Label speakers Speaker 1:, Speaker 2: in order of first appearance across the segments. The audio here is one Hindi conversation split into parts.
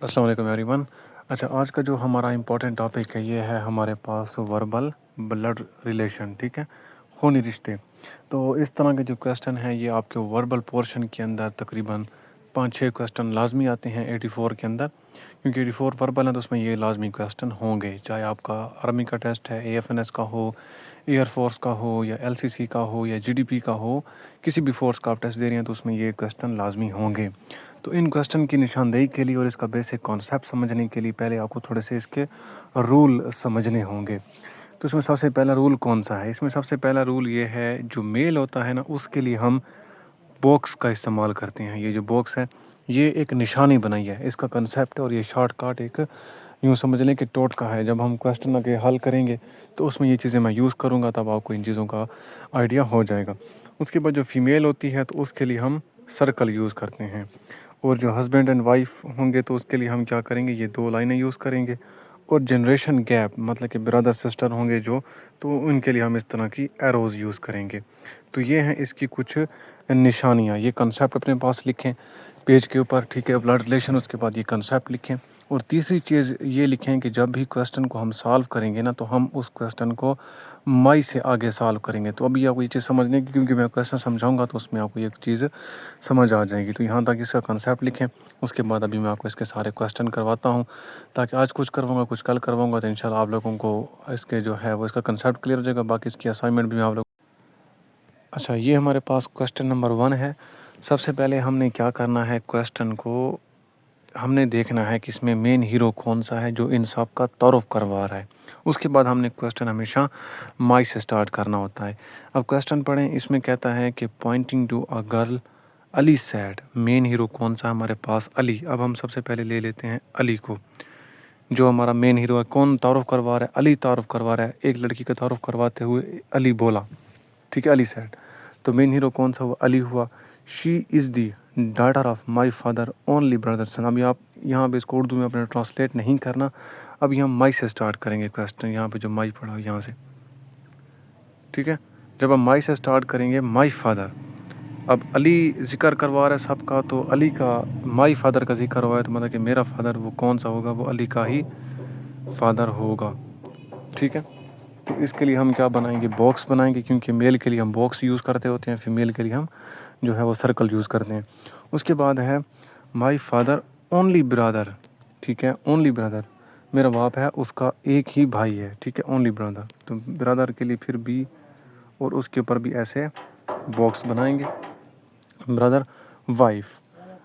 Speaker 1: अस्सलाम वालेकुम एवरीवन। अच्छा, आज का जो हमारा इम्पोर्टेंट टॉपिक है ये है हमारे पास वर्बल ब्लड रिलेशन। ठीक है, खूनी रिश्ते। तो इस तरह के जो क्वेश्चन हैं ये आपके वर्बल पोर्शन के अंदर तकरीबन 5-6 क्वेश्चन लाजमी आते हैं 84 के अंदर, क्योंकि 84 वर्बल है तो उसमें ये लाजमी क्वेश्चन होंगे। चाहे आपका आर्मी का टेस्ट है, AFNS का हो, एयरफोर्स का हो, या LCC का हो, या GDP का हो, किसी भी फोर्स का आप टेस्ट दे रहे हैं तो उसमें ये क्वेश्चन लाजमी होंगे। तो इन क्वेश्चन की निशानदेही के लिए और इसका बेसिक कॉन्सेप्ट समझने के लिए पहले आपको थोड़े से इसके रूल समझने होंगे। तो इसमें सबसे पहला रूल कौन सा है? इसमें सबसे पहला रूल ये है, जो मेल होता है ना उसके लिए हम बॉक्स का इस्तेमाल करते हैं। ये जो बॉक्स है ये एक निशानी बनाई है, इसका कंसेप्ट और ये शॉर्टकट एक यूँ समझ लें कि टोटका है। जब हम क्वेश्चन आगे हल करेंगे तो उसमें ये चीज़ें मैं यूज़ करूँगा, तब आपको इन चीज़ों का आइडिया हो जाएगा। उसके बाद जो फीमेल होती है तो उसके लिए हम सर्कल यूज़ करते हैं, और जो हस्बैंड एंड वाइफ होंगे तो उसके लिए हम क्या करेंगे, ये 2 लाइनें यूज़ करेंगे। और जनरेशन गैप मतलब कि ब्रदर सिस्टर होंगे जो, तो उनके लिए हम इस तरह की एरोज़ यूज़ करेंगे। तो ये हैं इसकी कुछ निशानियाँ। ये कंसेप्ट अपने पास लिखें पेज के ऊपर, ठीक है, ब्लड रिलेशन। उसके बाद ये कंसेप्ट लिखें। और तीसरी चीज़ ये लिखें कि जब भी क्वेश्चन को हम सॉल्व करेंगे ना तो हम उस क्वेश्चन को माई से आगे सॉल्व करेंगे। तो अभी आपको ये चीज़ समझने की, क्योंकि मैं क्वेश्चन समझाऊंगा तो उसमें आपको ये चीज़ समझ आ जाएगी। तो यहाँ तक इसका कंसेप्ट लिखें। उसके बाद अभी मैं आपको इसके सारे क्वेश्चन करवाता हूँ, ताकि आज कुछ करवाऊंगा कुछ कल करवाऊंगा, तो इंशाल्लाह आप लोगों को इसके जो है वो इसका कंसेप्ट क्लियर हो जाएगा। बाकी इसकी असाइनमेंट भी मैं आप लोग। अच्छा, ये हमारे पास क्वेश्चन नंबर 1 है। सबसे पहले हमने क्या करना है, क्वेश्चन को हमने देखना है कि इसमें मेन हीरो कौन सा है जो इन सब का तारुफ करवा रहा है। उसके बाद हमने क्वेश्चन हमेशा माई से स्टार्ट करना होता है। अब क्वेश्चन पढ़ें। इसमें कहता है कि pointing to a girl Ali said. Main hero कौन सा है हमारे पास? अली। अब हम सबसे पहले ले लेते हैं अली को, जो हमारा मेन हीरो है। कौन तारुफ करवा रहा है? अली तारुफ करवा रहा है। एक लड़की का तारुफ करवाते हुए अली बोला, ठीक है, अली सैड। तो मेन हीरो कौन सा हुआ? अली हुआ। She is the daughter of my father only brother son. अभी आप यहाँ पे इसको उर्दू में अपने ट्रांसलेट नहीं करना। अभी हम माई से स्टार्ट करेंगे क्वेश्चन। यहाँ पे जो माई पढ़ा हो यहाँ से, ठीक है। जब हम माई से स्टार्ट करेंगे, माई फादर। अब अली जिक्र करवा रहा है सबका, तो अली का माई फादर का जिक्र हुआ है तो मतलब कि मेरा फादर वो कौन सा होगा? वो अली का ही फादर होगा, ठीक है। तो इसके लिए हम क्या बनाएंगे? बॉक्स बनाएंगे, क्योंकि मेल के लिए हम बॉक्स यूज़ करते होते हैं, फीमेल के लिए हम जो है वो सर्कल यूज़ करते हैं। उसके बाद है माई फादर ओनली ब्रदर, ठीक है, ओनली ब्रदर। मेरा बाप है उसका एक ही भाई है, ठीक है, ओनली ब्रदर। तो ब्रदर के लिए फिर भी, और उसके ऊपर भी ऐसे बॉक्स बनाएंगे। Brother wife.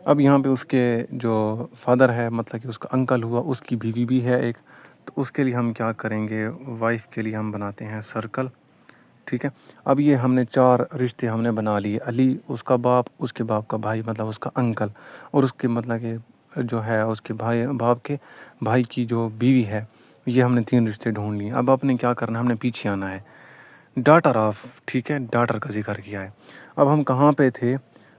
Speaker 1: अब यहाँ पे उसके जो फादर है मतलब कि उसका अंकल हुआ, उसकी बीवी भी है एक, तो उसके लिए हम क्या करेंगे? वाइफ के लिए हम बनाते हैं सर्कल, ठीक है। अब ये हमने 4 रिश्ते हमने बना लिए। अली, उसका बाप, उसके बाप का भाई मतलब उसका अंकल, और उसके मतलब कि जो है उसके भाई बाप के भाई की जो बीवी है। ये हमने 3 रिश्ते ढूंढ लिए। अब आपने क्या करना है? हमने पीछे आना है। डॉटर ऑफ, ठीक है, डॉटर का जिक्र किया है। अब हम कहाँ पे थे?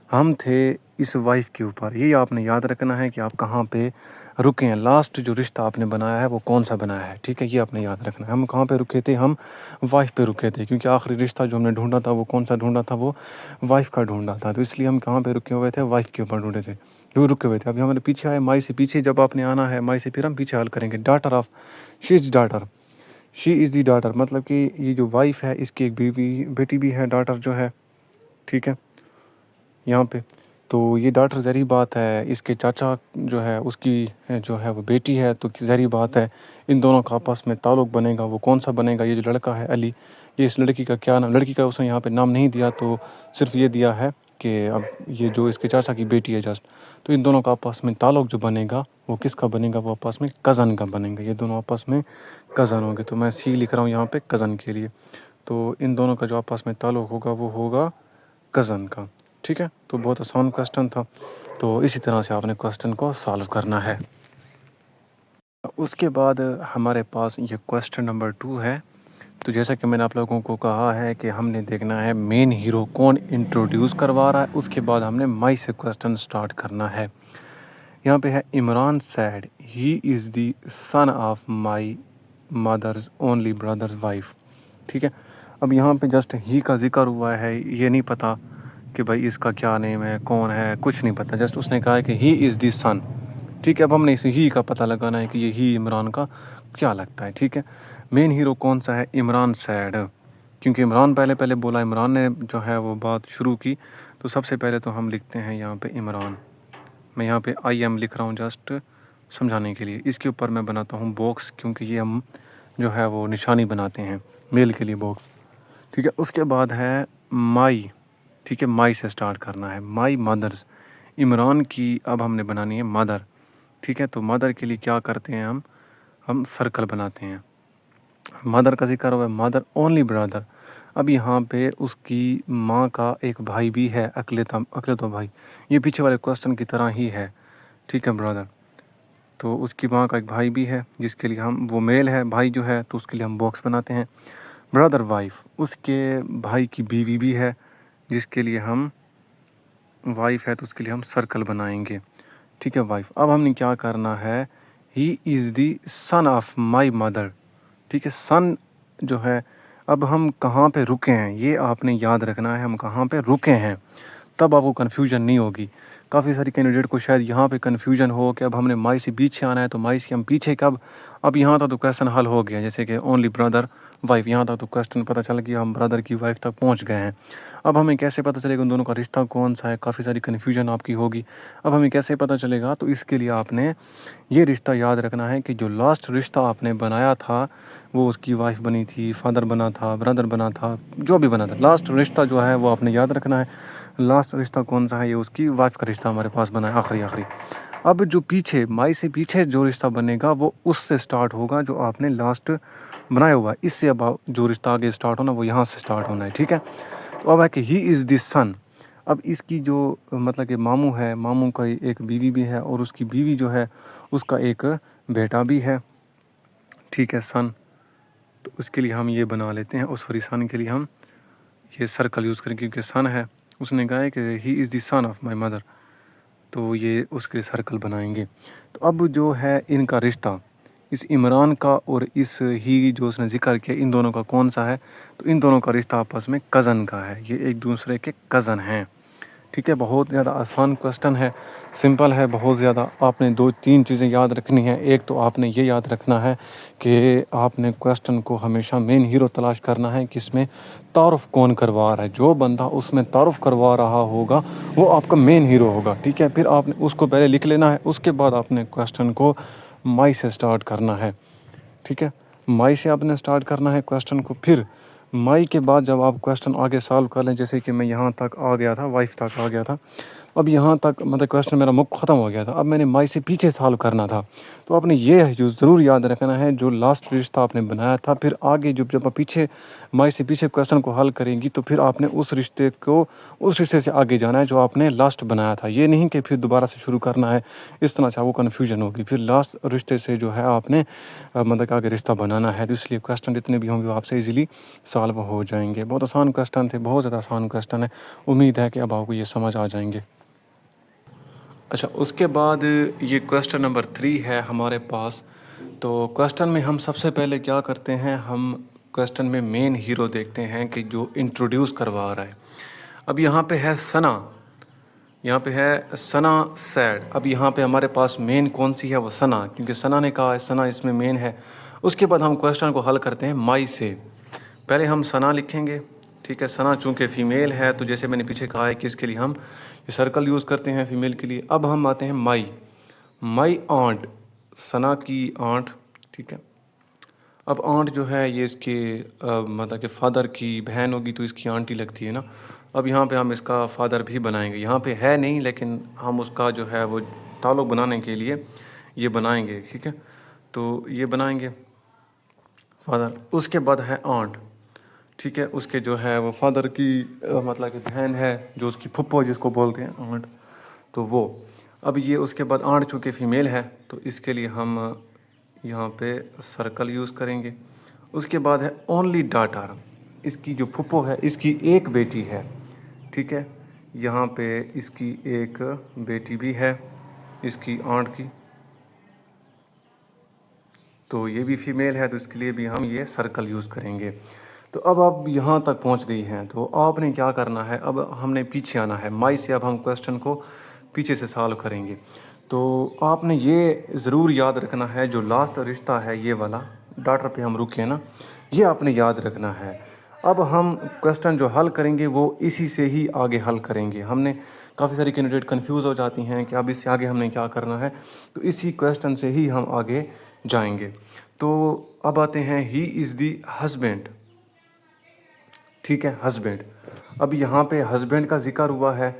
Speaker 1: हम थे इस वाइफ के ऊपर। ये आपने याद रखना है कि आप कहाँ पे रुके हैं। लास्ट जो रिश्ता आपने बनाया है वो कौन सा बनाया है, ठीक है, ये आपने याद रखना है। हम कहाँ पे रुके थे? हम वाइफ पे रुके थे, क्योंकि आखिरी रिश्ता जो हमने ढूंढा था वो कौन सा ढूंढा था? वो वाइफ का ढूंढा था। तो इसलिए हम कहाँ पे रुके हुए थे? वाइफ के ऊपर ढूंढे थे, जो रुके हुए थे। अभी हमारे पीछे आए, माई से पीछे जब आपने आना है, माई से फिर हम पीछे हल करेंगे। Daughter of, she is daughter, she is the daughter, मतलब कि ये जो वाइफ है इसकी एक बेटी भी है, डॉटर जो है, ठीक है, यहाँ पे। तो ये डॉटर ज़ाहिर बात है, इसके चाचा जो है उसकी जो है वो बेटी है, तो ज़ाहिर बात है इन दोनों का आपस में ताल्लुक़ बनेगा। वो कौन सा बनेगा? ये जो लड़का है अली, ये इस लड़की का क्या नाम? लड़की का उसने यहाँ पे नाम नहीं दिया, तो सिर्फ ये दिया है कि अब ये जो इसके चाचा की बेटी है जस्ट। तो इन दोनों का आपस में ताल्लुक़ जो बनेगा वो किसका बनेगा? वो आपस में कज़न का बनेगा। ये दोनों आपस में कज़न होंगे। तो मैं सी लिख रहा हूँ यहाँ पे कज़न के लिए। तो इन दोनों का जो आपस में ताल्लुक़ होगा वो होगा कज़न का, ठीक है। तो बहुत आसान क्वेश्चन था। तो इसी तरह से आपने क्वेश्चन को सॉल्व करना है। उसके बाद हमारे पास ये क्वेश्चन नंबर 2 है। तो जैसा कि मैंने आप लोगों को कहा है कि हमने देखना है मेन हीरो कौन इंट्रोड्यूस करवा रहा है। उसके बाद हमने माई से क्वेश्चन स्टार्ट करना है। यहाँ पे है Imran said he is the son of my mother's only brother wife, ठीक है। अब यहाँ पे जस्ट ही का जिक्र हुआ है, ये नहीं पता कि भाई इसका क्या नेम है, कौन है, कुछ नहीं पता। जस्ट उसने कहा है कि ही इज़ दी सन, ठीक है, अब हमने इस ही का पता लगाना है कि ये ही इमरान का क्या लगता है। ठीक है, मेन हीरो कौन सा है? इमरान सैड, क्योंकि इमरान पहले बोला, इमरान ने जो है वो बात शुरू की। तो सबसे पहले तो हम लिखते हैं यहाँ पे इमरान। मैं यहाँ पे आई एम लिख रहा हूँ जस्ट समझाने के लिए। इसके ऊपर मैं बनाता हूँ बॉक्स, क्योंकि ये हम जो है वो निशानी बनाते हैं मेल के लिए बॉक्स। ठीक है, उसके बाद है माई। ठीक है, माई से स्टार्ट करना है, माई मदर्स। इमरान की अब हमने बनानी है मदर। ठीक है, तो मदर के लिए क्या करते हैं हम सर्कल बनाते हैं। मदर का जिक्र हुआ है, मदर ओनली ब्रदर। अब यहाँ पे उसकी माँ का एक भाई भी है, अकलेता भाई। ये पीछे वाले क्वेश्चन की तरह ही है। ठीक है, ब्रदर। तो उसकी माँ का एक भाई भी है जिसके लिए हम, वो मेल है भाई जो है, तो उसके लिए हम बॉक्स बनाते हैं। ब्रदर वाइफ, उसके भाई की बीवी भी है जिसके लिए हम, वाइफ है तो उसके लिए हम सर्कल बनाएंगे। ठीक है, वाइफ। अब हमने क्या करना है, ही is the son of my mother. ठीक है, सन जो है, अब हम कहाँ पे रुके हैं ये आपने याद रखना है, हम कहाँ पे रुके हैं, तब आपको कन्फ्यूजन नहीं होगी। काफ़ी सारी कैंडिडेट को शायद यहाँ पे कन्फ्यूजन हो कि अब हमने माई से पीछे आना है, तो माई से हम पीछे कब। अब यहाँ तक तो क्वेश्चन हल हो गया, जैसे कि ओनली ब्रदर वाइफ, यहाँ तक तो क्वेश्चन पता चल गया, हम ब्रदर की वाइफ तक पहुँच गए हैं। अब हमें कैसे पता चलेगा उन दोनों का रिश्ता कौन सा है? काफ़ी सारी कन्फ्यूजन आपकी होगी। अब हमें कैसे पता चलेगा? तो इसके लिए आपने ये रिश्ता याद रखना है कि जो लास्ट रिश्ता आपने बनाया था वो उसकी वाइफ बनी थी, फादर बना था, ब्रदर बना था, जो भी बना था, लास्ट रिश्ता जो है वो आपने याद रखना है। लास्ट रिश्ता कौन सा है? ये उसकी वाइफ का रिश्ता हमारे पास बना है, आखिरी। अब जो पीछे, माई से पीछे जो रिश्ता बनेगा वो उससे स्टार्ट होगा जो आपने लास्ट बनाया हुआ है। इससे अब जो रिश्ता आगे स्टार्ट होना वो यहाँ से स्टार्ट होना है। ठीक है, तो अब है कि ही इज़ दिस सन। अब इसकी जो मतलब कि मामू है, मामू का एक बीवी भी है और उसकी बीवी जो है उसका एक बेटा भी है। ठीक है, सन। तो उसके लिए हम ये बना लेते हैं, और सॉरी, सन के लिए हम ये सर्कल यूज़ करेंगे क्योंकि सन है, उसने कहा है कि he is the sun of my mother, तो ये उसके लिए सर्कल बनाएंगे। तो अब जो है इनका रिश्ता, इस इमरान का और इस ही जो उसने जिक्र किया, इन दोनों का कौन सा है? तो इन दोनों का रिश्ता आपस में कज़न का है, ये एक दूसरे के कज़न हैं। ठीक है, बहुत ज़्यादा आसान क्वेश्चन है, सिंपल है बहुत ज़्यादा। आपने 2-3 चीज़ें याद रखनी है। एक तो आपने ये याद रखना है कि आपने क्वेश्चन को हमेशा मेन हीरो तलाश करना है कि इसमें तारुफ कौन करवा रहा है। जो बंदा उसमें तारुफ करवा रहा होगा वो आपका मेन हीरो होगा। ठीक है, फिर आपने उसको पहले लिख लेना है, उसके बाद आपने क्वेश्चन को माई से स्टार्ट करना है। ठीक है, माई से आपने स्टार्ट करना है क्वेश्चन को। फिर माई के बाद जब आप क्वेश्चन आगे सॉल्व कर लें, जैसे कि मैं यहाँ तक आ गया था, वाइफ तक आ गया था, अब यहाँ तक मतलब क्वेश्चन मेरा मुख ख़त्म हो गया था, अब मैंने माई से पीछे सॉल्व करना था। तो आपने ये ज़रूर याद रखना है, जो लास्ट रिश्ता आपने बनाया था, फिर आगे जब आप पीछे माई से पीछे क्वेश्चन को हल करेंगी तो फिर आपने उस रिश्ते से आगे जाना है जो आपने लास्ट बनाया था। ये नहीं कि फिर दोबारा से शुरू करना है, इस तरह से आपको कन्फ्यूजन होगी। फिर लास्ट रिश्ते से जो है आपने मतलब कि आगे रिश्ता बनाना है। तो इसलिए क्वेश्चन जितने भी होंगे वो आपसे इजीली सॉल्व हो जाएंगे। बहुत आसान क्वेश्चन थे, बहुत ज़्यादा आसान क्वेश्चन है। उम्मीद है कि अब आपको ये समझ आ जाएंगे। अच्छा, उसके बाद ये क्वेश्चन नंबर 3 है हमारे पास। तो क्वेश्चन में हम सबसे पहले क्या करते हैं, हम क्वेश्चन में मेन हीरो देखते हैं कि जो इंट्रोड्यूस करवा रहा है। अब यहाँ पे है सना, यहाँ पे है सना सैड। अब यहाँ पे हमारे पास मेन कौन सी है? वो सना, क्योंकि सना ने कहा है, सना इसमें मेन है। उसके बाद हम क्वेश्चन को हल करते हैं माई से। पहले हम सना लिखेंगे। ठीक है, सना चूँकि फ़ीमेल है तो जैसे मैंने पीछे कहा है कि इसके लिए हम ये सर्कल यूज़ करते हैं फ़ीमेल के लिए। अब हम आते हैं माई, माई आंट, सना की आंट। ठीक है, अब आंट जो है ये इसके मतलब कि फ़ादर की बहन होगी तो इसकी आंटी लगती है ना। अब यहाँ पे हम इसका फ़ादर भी बनाएंगे, यहाँ पे है नहीं लेकिन हम उसका जो है वो ताल्लुक़ बनाने के लिए ये बनाएंगे। ठीक है, तो ये बनाएंगे फ़ादर। उसके बाद है आंट। ठीक है, उसके जो है वो फादर की मतलब कि बहन है, जो उसकी फुप्पो जिसको बोलते हैं आंट, तो वो। अब ये उसके बाद आंट चूँकि फ़ीमेल है तो इसके लिए हम यहाँ पे सर्कल यूज़ करेंगे। उसके बाद है ओनली डाटर, इसकी जो फुप्पो है इसकी एक बेटी है। ठीक है, यहाँ पे इसकी एक बेटी भी है इसकी आंट की, तो ये भी फीमेल है तो इसके लिए भी हम ये सर्कल यूज़ करेंगे। तो अब आप यहाँ तक पहुँच गई हैं तो आपने क्या करना है, अब हमने पीछे आना है माई से। अब हम क्वेश्चन को पीछे से सॉल्व करेंगे। तो आपने ये ज़रूर याद रखना है, जो लास्ट रिश्ता है ये वाला डाटा पे हम रुके ना, ये आपने याद रखना है। अब हम क्वेश्चन जो हल करेंगे वो इसी से ही आगे हल करेंगे। हमने काफ़ी सारी कैंडिडेट कंफ्यूज हो जाती हैं कि अब इससे आगे हमने क्या करना है, तो इसी क्वेश्चन से ही हम आगे जाएंगे। तो अब आते हैं ही इज़ दी हस्बैंड। ठीक है, हस्बैंड। अब यहाँ पे हस्बैंड का जिक्र हुआ है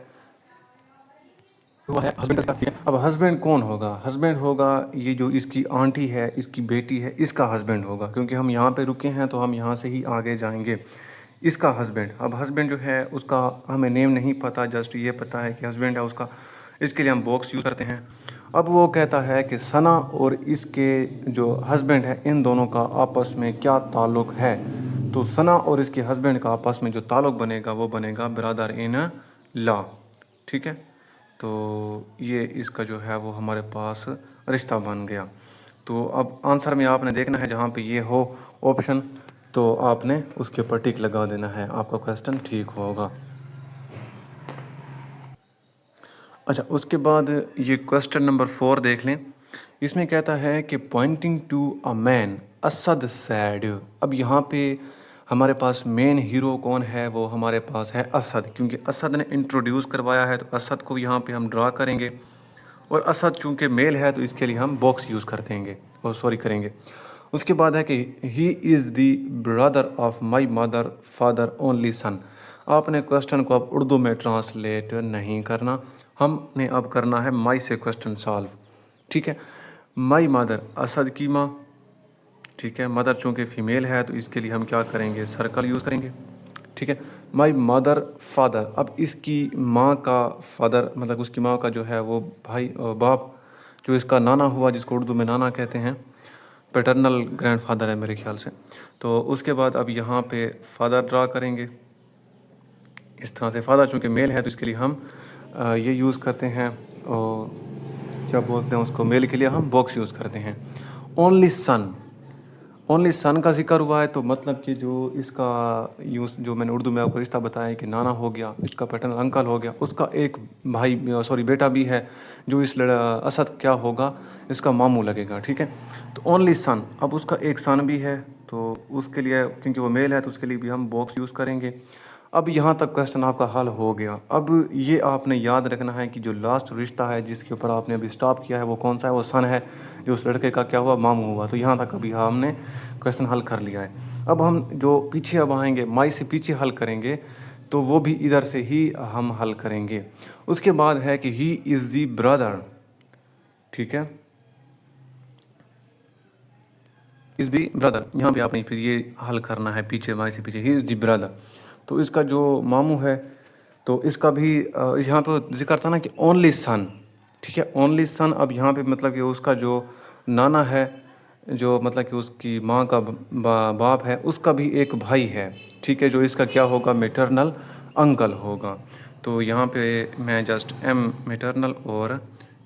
Speaker 1: हस्बैंड का। अब हस्बैंड कौन होगा? हस्बैंड होगा ये जो इसकी आंटी है, इसकी बेटी है, इसका हस्बैंड होगा। क्योंकि हम यहाँ पे रुके हैं तो हम यहाँ से ही आगे जाएंगे। इसका हस्बैंड, अब हस्बैंड जो है उसका हमें नेम नहीं पता, जस्ट ये पता है कि हस्बैंड है उसका। इसके लिए हम बॉक्स यूज़ करते हैं। अब वो कहता है कि सना और इसके जो हस्बैंड है, इन दोनों का आपस में क्या ताल्लुक़ है। तो सना और इसके हस्बैंड का आपस में जो ताल्लुक़ बनेगा वो बनेगा ब्रदर इन लॉ। ठीक है, तो ये इसका जो है वो हमारे पास रिश्ता बन गया। तो अब आंसर में आपने देखना है जहाँ पे ये हो ऑप्शन, तो आपने उसके ऊपर टिक लगा देना है, आपका क्वेश्चन ठीक होगा। अच्छा, उसके बाद ये क्वेश्चन नंबर 4 देख लें। इसमें कहता है कि pointing to a man Asad said. अब यहाँ पे हमारे पास मेन हीरो कौन है? वो हमारे पास है असद, क्योंकि असद ने इंट्रोड्यूस करवाया है, तो असद को यहाँ पे हम ड्रा करेंगे। और असद चूँकि मेल है तो इसके लिए हम बॉक्स यूज़ कर देंगे, और सॉरी करेंगे। उसके बाद है कि ही is the brother of my mother father only son. आपने क्वेश्चन को अब उर्दू में ट्रांसलेट नहीं करना, हमने अब करना है माई से क्वेश्चन सॉल्व। ठीक है, माई मदर असद की माँ। ठीक है, मदर चूँकि फ़ीमेल है तो इसके लिए हम क्या करेंगे? सर्कल यूज़ करेंगे। ठीक है, माई मदर फादर। अब इसकी माँ का फादर मतलब उसकी माँ का जो है वो भाई बाप, जो इसका नाना हुआ, जिसको उर्दू में नाना कहते हैं, पैटर्नल ग्रैंडफादर है मेरे ख्याल से। तो उसके बाद अब यहाँ पे फादर ड्रा करेंगे इस तरह से। फादर चूँकि मेल है तो इसके लिए हम ये यूज़ करते हैं, और क्या बोलते हैं उसको, मेल के लिए हम बॉक्स यूज़ करते हैं। ओनली सन, ओनली सन का जिक्र हुआ है तो मतलब कि जो इसका यूज़, जो मैंने उर्दू में आपको रिश्ता बताया कि नाना हो गया, इसका पैटर्नल अंकल हो गया, उसका एक भाई सॉरी बेटा भी है, जो इस असद क्या होगा, इसका मामू लगेगा। ठीक है, तो ओनली सन, अब उसका एक सन भी है, तो उसके लिए क्योंकि वो मेल है तो उसके लिए भी हम बॉक्स यूज़ करेंगे। अब यहाँ तक क्वेश्चन आपका हल हो गया। अब ये आपने याद रखना है कि जो लास्ट रिश्ता है जिसके ऊपर आपने अभी स्टॉप किया है वो कौन सा है? वो सन है, जो उस लड़के का क्या हुआ, मामू हुआ। तो यहाँ तक अभी हमने क्वेश्चन हल कर लिया है। अब हम जो पीछे अब आएंगे, माई से पीछे हल करेंगे, तो वो भी इधर से ही हम हल करेंगे। उसके बाद है कि ही इज़ दी ब्रदर। ठीक है, इज़ दी ब्रदर, यहाँ पे आपने फिर ये हल करना है पीछे, माई से पीछे, ही इज़ दी ब्रदर। तो इसका जो मामू है तो इसका भी यहाँ पे जिक्र था ना कि ओनली सन। ठीक है, ओनली सन। अब यहाँ पे मतलब कि उसका जो नाना है, जो मतलब कि उसकी माँ का बाप है, उसका भी एक भाई है। ठीक है, जो इसका क्या होगा, मेटरनल अंकल होगा। तो यहाँ पे मैं जस्ट एम मेटरनल और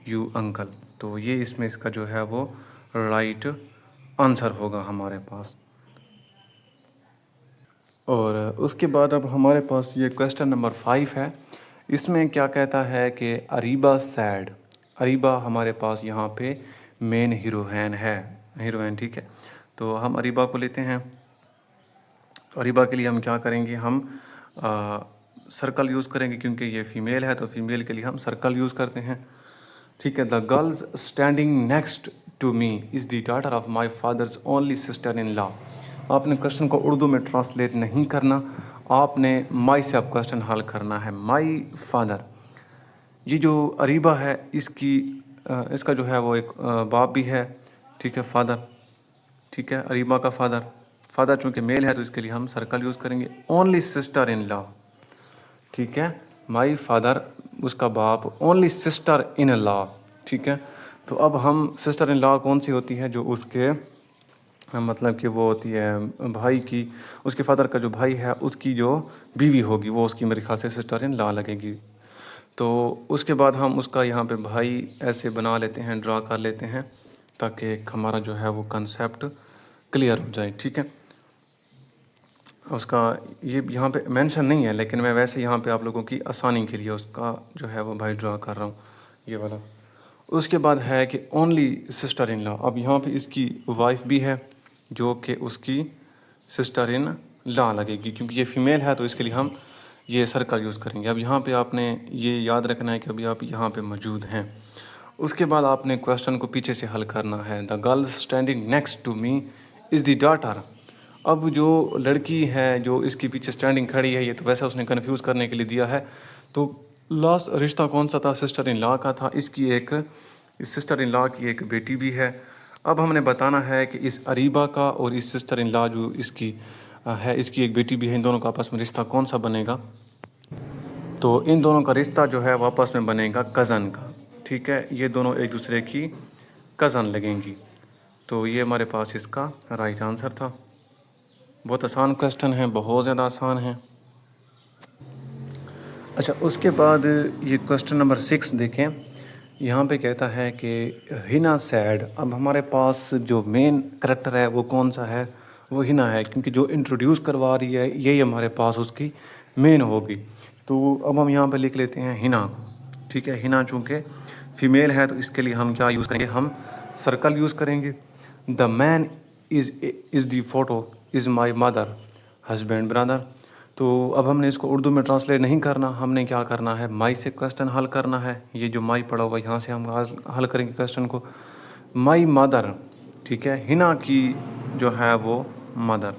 Speaker 1: यू अंकल, तो ये इसमें इसका जो है वो राइट आंसर होगा हमारे पास। और उसके बाद अब हमारे पास ये क्वेश्चन नंबर 5 है। इसमें क्या कहता है कि अरीबा सैड। अरीबा हमारे पास यहाँ पे मेन हीरोइन है, हीरोइन। ठीक है, तो हम अरीबा को लेते हैं। अरीबा के लिए हम क्या करेंगे, हम सर्कल यूज़ करेंगे, क्योंकि ये फ़ीमेल है तो फीमेल के लिए हम सर्कल यूज़ करते हैं। ठीक है, the girls standing next to me is the daughter of my father's only sister in law. आपने क्वेश्चन को उर्दू में ट्रांसलेट नहीं करना, आपने माई से आप क्वेश्चन हल करना है। माई फादर, ये जो अरीबा है इसकी इसका जो है वो एक बाप भी है। ठीक है, फादर। ठीक है, अरीबा का फादर। फादर चूँकि मेल है तो इसके लिए हम सर्कल यूज़ करेंगे। Only sister in law. ठीक है, माई फादर, उसका बाप, ओनली सिस्टर इन लॉ। ठीक है, तो अब हम सिस्टर इन लॉ कौन सी होती है? जो उसके मतलब कि वो होती है भाई की, उसके फादर का जो भाई है उसकी जो बीवी होगी वो उसकी मेरे ख्याल से सिस्टर इन लॉ लगेगी। तो उसके बाद हम उसका यहाँ पे भाई ऐसे बना लेते हैं, ड्रा कर लेते हैं, ताकि हमारा जो है वो कंसेप्ट क्लियर हो जाए। ठीक है, उसका ये यहाँ पे मेंशन नहीं है, लेकिन मैं वैसे यहाँ पे आप लोगों की आसानी के लिए उसका जो है वो भाई ड्रा कर रहा हूँ, ये वाला। उसके बाद है कि ओनली सिस्टर इन लॉ। अब यहाँ पे इसकी वाइफ भी है जो कि उसकी सिस्टर इन लॉ लगेगी, क्योंकि ये फ़ीमेल है तो इसके लिए हम ये सर्कल यूज़ करेंगे। अब यहाँ पे आपने ये याद रखना है कि अभी आप यहाँ पे मौजूद हैं। उसके बाद आपने क्वेश्चन को पीछे से हल करना है। The girl standing next to me is the daughter. अब जो लड़की है जो इसके पीछे स्टैंडिंग खड़ी है, ये तो वैसे उसने कन्फ्यूज़ करने के लिए दिया है। तो लास्ट रिश्ता कौन सा था? सिस्टर इन लॉ का था। इस सिस्टर इन लॉ की एक बेटी भी है। अब हमने बताना है कि इस अरीबा का और इस सिस्टर इन लॉ जो इसकी है, इसकी एक बेटी भी है, इन दोनों का आपस में रिश्ता कौन सा बनेगा? तो इन दोनों का रिश्ता जो है वापस में बनेगा कज़न का। ठीक है, ये दोनों एक दूसरे की कज़न लगेंगी। तो ये हमारे पास इसका राइट आंसर था। बहुत आसान क्वेश्चन है, बहुत ज़्यादा आसान है। अच्छा, उसके बाद ये क्वेश्चन नंबर 6 देखें। यहाँ पे कहता है कि हिना सैड। अब हमारे पास जो मेन करैक्टर है वो कौन सा है? वो हिना है, क्योंकि जो इंट्रोड्यूस करवा रही है यही हमारे पास उसकी मेन होगी। तो अब हम यहाँ पे लिख लेते हैं हिना को। ठीक है, हिना चूँकि फ़ीमेल है तो इसके लिए हम क्या यूज़ करेंगे? हम सर्कल यूज़ करेंगे। The man is the photo is my mother husband brother. तो अब हमने इसको उर्दू में ट्रांसलेट नहीं करना, हमने क्या करना है? माई से क्वेश्चन हल करना है। ये जो माई पड़ा हुआ यहाँ से हम हल करेंगे क्वेश्चन को। माई मदर, ठीक है, हिना की जो है वो मदर,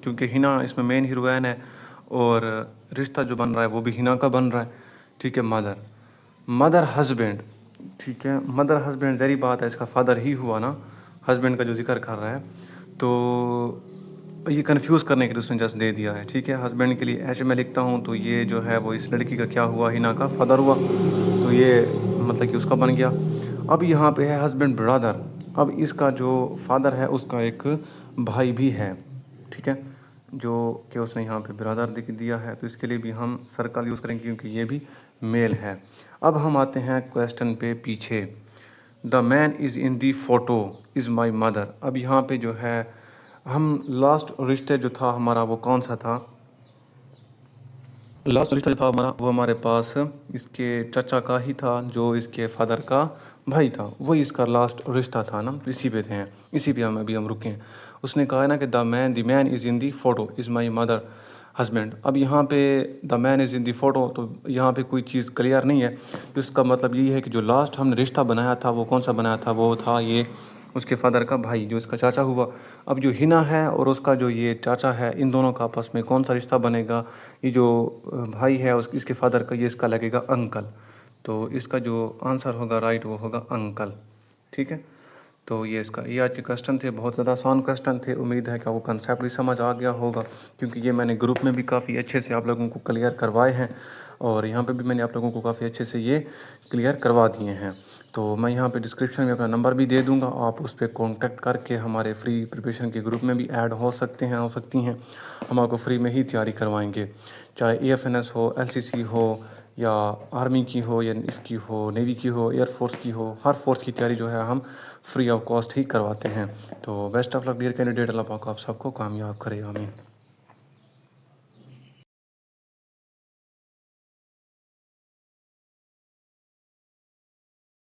Speaker 1: क्योंकि हिना इसमें मेन हीरोइन है और रिश्ता जो बन रहा है वो भी हिना का बन रहा है। ठीक है, मदर हस्बैंड। ठीक है, मदर हस्बैंड ज़री बात है, इसका फादर ही हुआ ना, हस्बैंड का जो जिक्र कर रहा है। तो ये कंफ्यूज करने के लिए उसने जस्ट दे दिया है। ठीक है, हस्बैंड के लिए ऐसे मैं लिखता हूँ तो ये जो है वो इस लड़की का क्या हुआ? हिना का फादर हुआ। तो ये मतलब कि उसका बन गया। अब यहाँ पे है हस्बैंड ब्रदर। अब इसका जो फादर है उसका एक भाई भी है। ठीक है, जो कि उसने यहाँ पे ब्रदर दिया है, तो इसके लिए भी हम सर्कल यूज़ करेंगे क्योंकि ये भी मेल है। अब हम आते हैं क्वेश्चन पे पीछे। The man is in the photo is my mother. अब यहाँ पे जो है हम लास्ट रिश्ते जो था हमारा वो कौन सा था? लास्ट रिश्ता जो था हमारा वो हमारे पास इसके चाचा का ही था, जो इसके फादर का भाई था। वही इसका लास्ट रिश्ता था ना, तो इसी पे थे, इसी पे हम रुके हैं। उसने कहा है ना कि the man is in the photo is my mother husband. अब यहाँ पे the man is in the photo, तो यहाँ पे कोई चीज़ क्लियर नहीं है। तो इसका मतलब यही है कि जो लास्ट हमने रिश्ता बनाया था वो कौन सा बनाया था? वो था ये उसके फादर का भाई, जो इसका चाचा हुआ। अब जो हिना है और उसका जो ये चाचा है, इन दोनों का आपस में कौन सा रिश्ता बनेगा? ये जो भाई है इसके फादर का, ये इसका लगेगा अंकल। तो इसका जो आंसर होगा राइट वो होगा अंकल। ठीक है, तो ये आज के क्वेश्चन थे, बहुत ज़्यादा आसान क्वेश्चन थे। उम्मीद है कि आपको कंसेप्ट भी समझ आ गया होगा, क्योंकि ये मैंने ग्रुप में भी काफ़ी अच्छे से आप लोगों को क्लियर करवाए हैं और यहाँ पे भी मैंने आप लोगों को काफ़ी अच्छे से ये क्लियर करवा दिए हैं। तो मैं यहाँ पे डिस्क्रिप्शन में अपना नंबर भी दे दूँगा, आप उस पर कॉन्टैक्ट करके हमारे फ्री प्रिपरेशन के ग्रुप में भी ऐड हो सकते हैं, हो सकती हैं। हम आपको फ्री में ही तैयारी करवाएंगे, चाहे AFNS हो, LCC हो, या आर्मी की हो, या इसकी हो, नेवी की हो, एयरफोर्स की हो। हर फोर्स की तैयारी जो है हम फ्री ऑफ कॉस्ट ही करवाते हैं। तो best of luck dear candidate, अल्लाह पाक आप सबको कामयाब करे, आमीन।